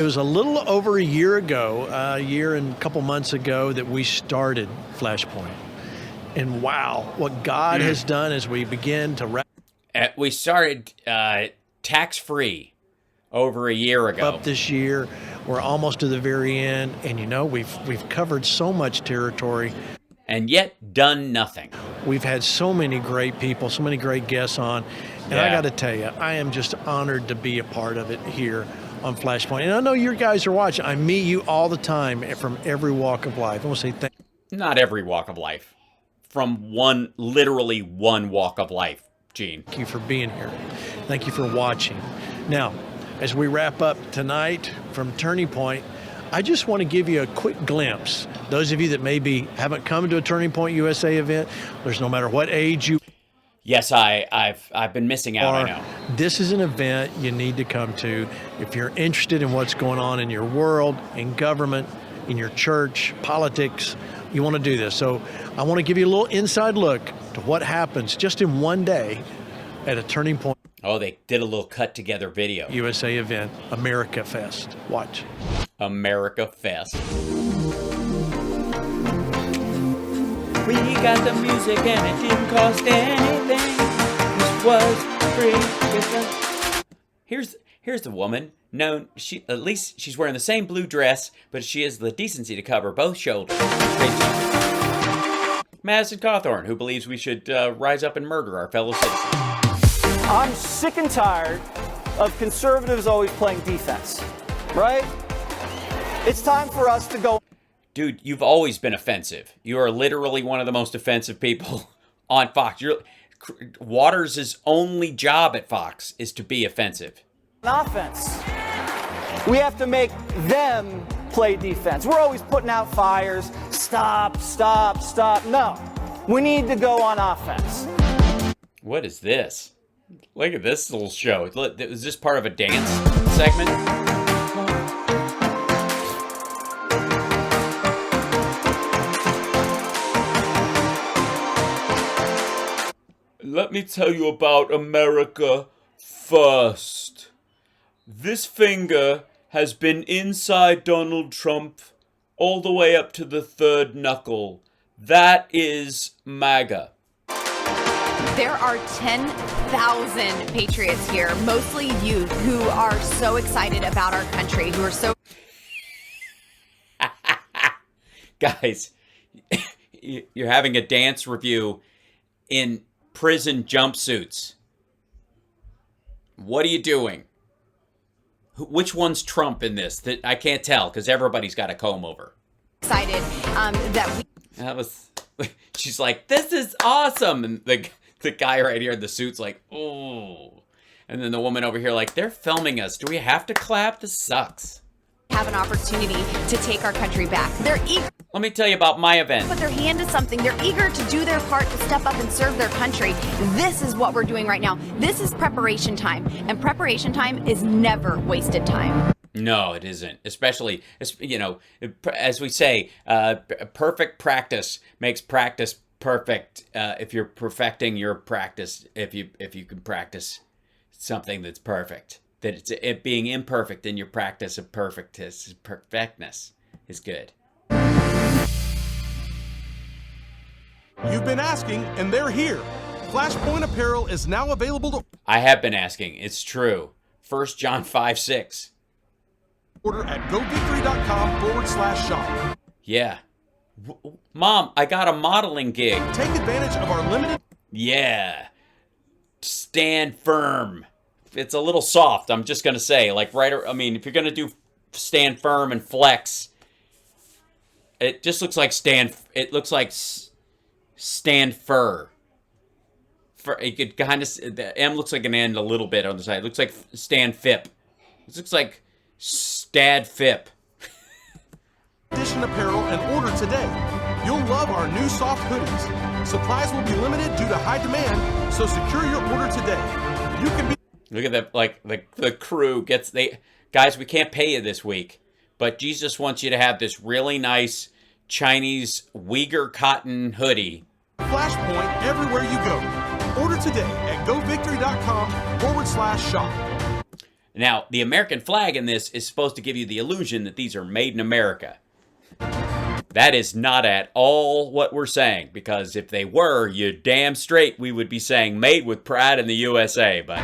It was a little over a year ago, a year and a couple months ago, that we started Flashpoint. And wow, what God has done as we begin to wrap We started tax-free over a year ago. up this year. We're almost to the very end, and you know, we've covered so much territory. And yet done nothing. We've had so many great people, so many great guests on. And I got to tell you, I am just honored to be a part of it here on Flashpoint. And I know you guys are watching. I meet you all the time from every walk of life. I want to say thank you. Not every walk of life. From literally one walk of life, Gene. Thank you for being here. Thank you for watching. Now, as we wrap up tonight from Turning Point, I just want to give you a quick glimpse. Those of you that maybe haven't come to a Turning Point USA event, there's no matter what age you Yes, I've been missing out, I know. This is an event you need to come to if you're interested in what's going on in your world, in government, in your church, politics. You want to do this. So I want to give you a little inside look to what happens just in one day at a Turning Point Oh, they did a little cut together video. USA event, America Fest. Watch. America Fest. We got the music and it didn't cost anything. This was free. Here's the woman. No, at least she's wearing the same blue dress, but she has the decency to cover both shoulders. Madison Cawthorn, who believes we should rise up and murder our fellow citizens. I'm sick and tired of conservatives always playing defense, right? It's time for us to go. Dude, you've always been offensive. You are literally one of the most offensive people on Fox. Waters' only job at Fox is to be offensive. Offense. We have to make them play defense. We're always putting out fires. Stop, stop, stop. No, we need to go on offense. What is this? Look at this little show. Is this part of a dance segment? Let me tell you about America first. This finger has been inside Donald Trump all the way up to the third knuckle. That is MAGA. There are 10,000 patriots here, mostly youth, who are so excited about our country, who are so... Guys, you're having a dance review in prison jumpsuits. What are you doing? Which one's Trump in this? That I can't tell because everybody's got a comb over. Excited that we... That was... She's like, this is awesome! And the guy right here in the suit's like, oh. And then the woman over here like, they're filming us. Do we have to clap? This sucks. have an opportunity to take our country back. They're eager. Let me tell you about my event. Put their hand to something. They're eager to do their part to step up and serve their country. This is what we're doing right now. This is preparation time. And preparation time is never wasted time. No, it isn't. Especially, you know, as we say, perfect practice makes practice perfect. If you're perfecting your practice, if you can practice something that's perfect, that it being imperfect in your practice of perfectness is good. You've been asking, and they're here. Flashpoint apparel is now available to I have been asking. It's true. 1 John 5:6. order at govictory.com/shop. Yeah. Mom, I got a modeling gig. Take advantage of our limited... Yeah. Stand firm. It's a little soft, I'm just going to say. Like, I mean, if you're going to do stand firm and flex, it just looks like it looks like stand fur. It could kind of, the M looks like an N a little bit on the side. It looks like stand fip. It looks like Stad Fip. Edition apparel and order today. You'll love our new soft hoodies. Supplies will be limited due to high demand, so secure your order today. You can be... Look at that, like, the crew gets, guys, we can't pay you this week, but Jesus wants you to have this really nice Chinese Uyghur cotton hoodie. Flashpoint everywhere you go. Order today at govictory.com/shop. Now, the American flag in this is supposed to give you the illusion that these are made in America. That is not at all what we're saying, because if they were, you're damn straight we would be saying made with pride in the USA, but...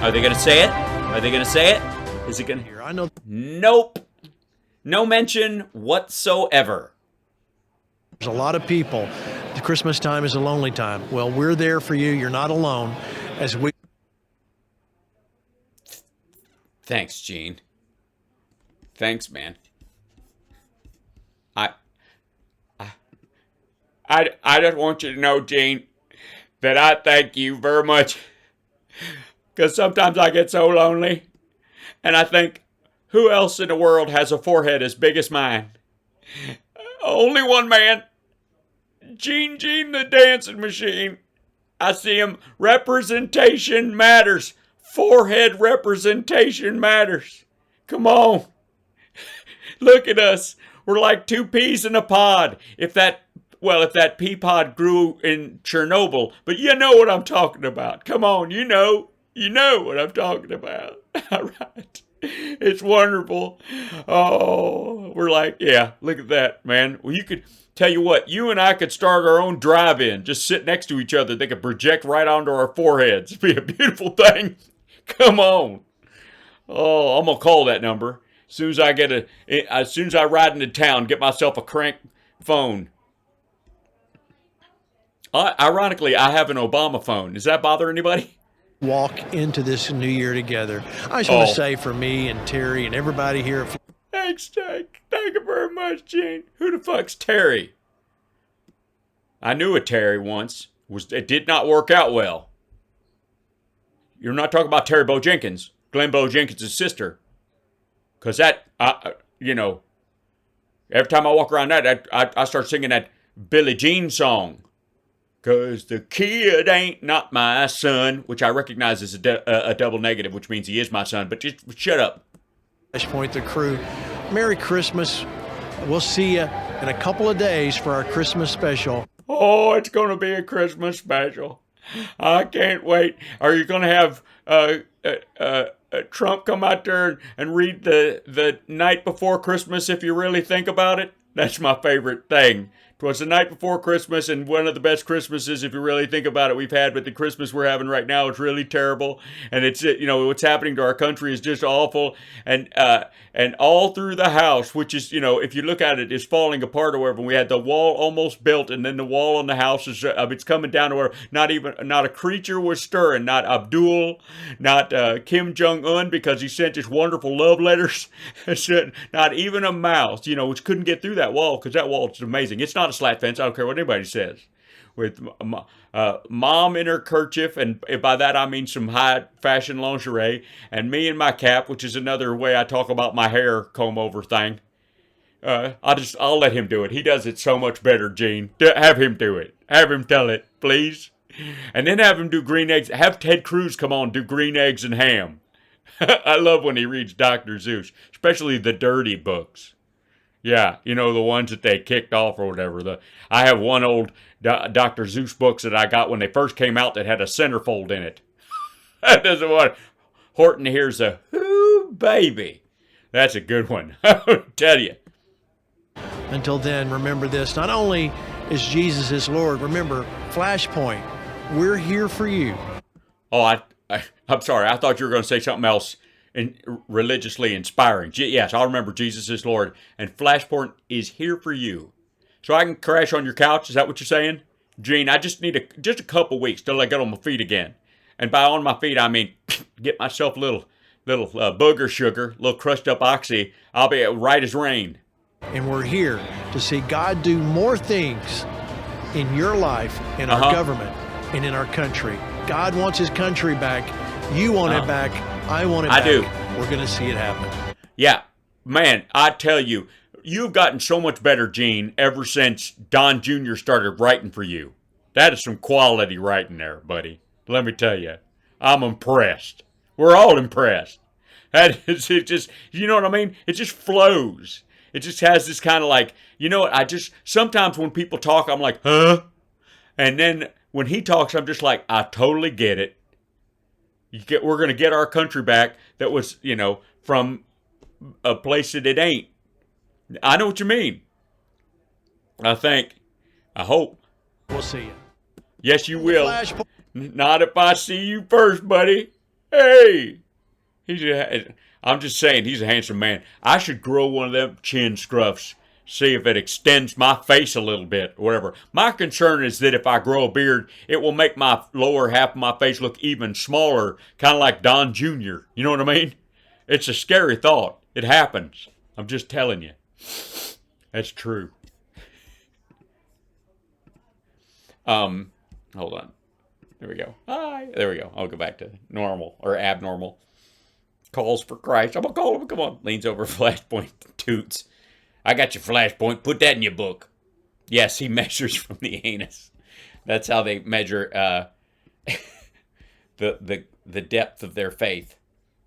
Are they going to say it? Are they going to say it? Is it going to... I know Nope. No mention whatsoever. there's a lot of people. The Christmas time is a lonely time. Well, we're there for you. You're not alone. As we... Thanks, Gene. Thanks, man. I just want you to know, Gene, that I thank you very much. Because sometimes I get so lonely. And I think, who else in the world has a forehead as big as mine? Only one man. Gene the dancing machine. I see him. Representation matters. Forehead representation matters. Come on. Look at us. We're like two peas in a pod. If that pea pod grew in Chernobyl. But you know what I'm talking about. Come on, you know what I'm talking about. All right. It's wonderful. Oh, we're like, yeah, look at that, man. Well, you could, tell you what, you and I could start our own drive-in. Just sit next to each other. They could project right onto our foreheads. It'd be a beautiful thing. Come on. Oh, I'm going to call that number. As soon as I ride into town, get myself a crank phone. Ironically, I have an Obama phone. Does that bother anybody? walk into this new year together. I just want to say for me and Terry and everybody here at Thanks, Jake. Thank you very much, Gene. Who the fuck's Terry? I knew a Terry once. It did not work out well. You're not talking about Terry Bo Jenkins, Glenn Bo Jenkins' sister. Because that, every time I walk around I start singing that Billie Jean song. Because the kid ain't not my son, which I recognize as a double negative, which means he is my son. But just shut up. Flashpoint, the crew. Merry Christmas. We'll see you in a couple of days for our Christmas special. Oh, it's going to be a Christmas special. I can't wait. Are you going to have Trump come out there and read the night before Christmas, if you really think about it? That's my favorite thing. It was the night before Christmas, and one of the best Christmases, if you really think about it, we've had. But the Christmas we're having right now is really terrible, and it's what's happening to our country is just awful, and all through the house, which is if you look at it, is falling apart or whatever. We had the wall almost built, and then the wall on the house is it's coming down to where not a creature was stirring, not Abdul, not Kim Jong-un, because he sent his wonderful love letters, not even a mouse, which couldn't get through that wall, because that wall is amazing. It's not a slat fence. I don't care what anybody says. With mom in her kerchief, and by that I mean some high fashion lingerie, and me in my cap, which is another way I talk about my hair comb over thing. I'll let him do it. He does it so much better, Gene. Have him do it. Have him tell it, please. And then have him do green eggs. Have Ted Cruz come on, do green eggs and ham. I love when he reads Dr. Zeus, especially the dirty books. Yeah, the ones that they kicked off or whatever. I have one old Dr. Zeus books that I got when they first came out that had a centerfold in it. That doesn't want Horton hears a "Ooh, baby." That's a good one. I'll tell you. Until then, remember this. Not only is Jesus is Lord, remember, Flashpoint, we're here for you. Oh, I'm sorry. I thought you were going to say something else. And religiously inspiring. Yes, I'll remember Jesus is Lord. And Flashpoint is here for you. So I can crash on your couch? Is that what you're saying? Gene, I just need a couple weeks till I get on my feet again. And by on my feet, I mean get myself a little booger sugar, little crushed up oxy. I'll be right as rain. And we're here to see God do more things in your life, in our government, and in our country. God wants his country back. You want it back. I want it back. I do. We're going to see it happen. Yeah. Man, I tell you, you've gotten so much better, Gene, ever since Don Jr. started writing for you. That is some quality writing there, buddy. Let me tell you. I'm impressed. We're all impressed. It just, you know what I mean? It just flows. It just has this kind of like, sometimes when people talk, I'm like, huh? And then when he talks, I'm just like, I totally get it. We're going to get our country back that was, from a place that it ain't. I know what you mean. I think. I hope. We'll see you. Yes, you will. Flashpoint. Not if I see you first, buddy. Hey. I'm just saying, he's a handsome man. I should grow one of them chin scruffs. See if it extends my face a little bit, or whatever. My concern is that if I grow a beard, it will make my lower half of my face look even smaller, kind of like Don Jr. You know what I mean? It's a scary thought. It happens. I'm just telling you. That's true. Hold on. There we go. Hi. There we go. I'll go back to normal or abnormal. Calls for Christ. I'm going to call him. Come on. Leans over Flashpoint. Toots. I got your Flashpoint. Put that in your book. Yes, he measures from the anus. That's how they measure the depth of their faith.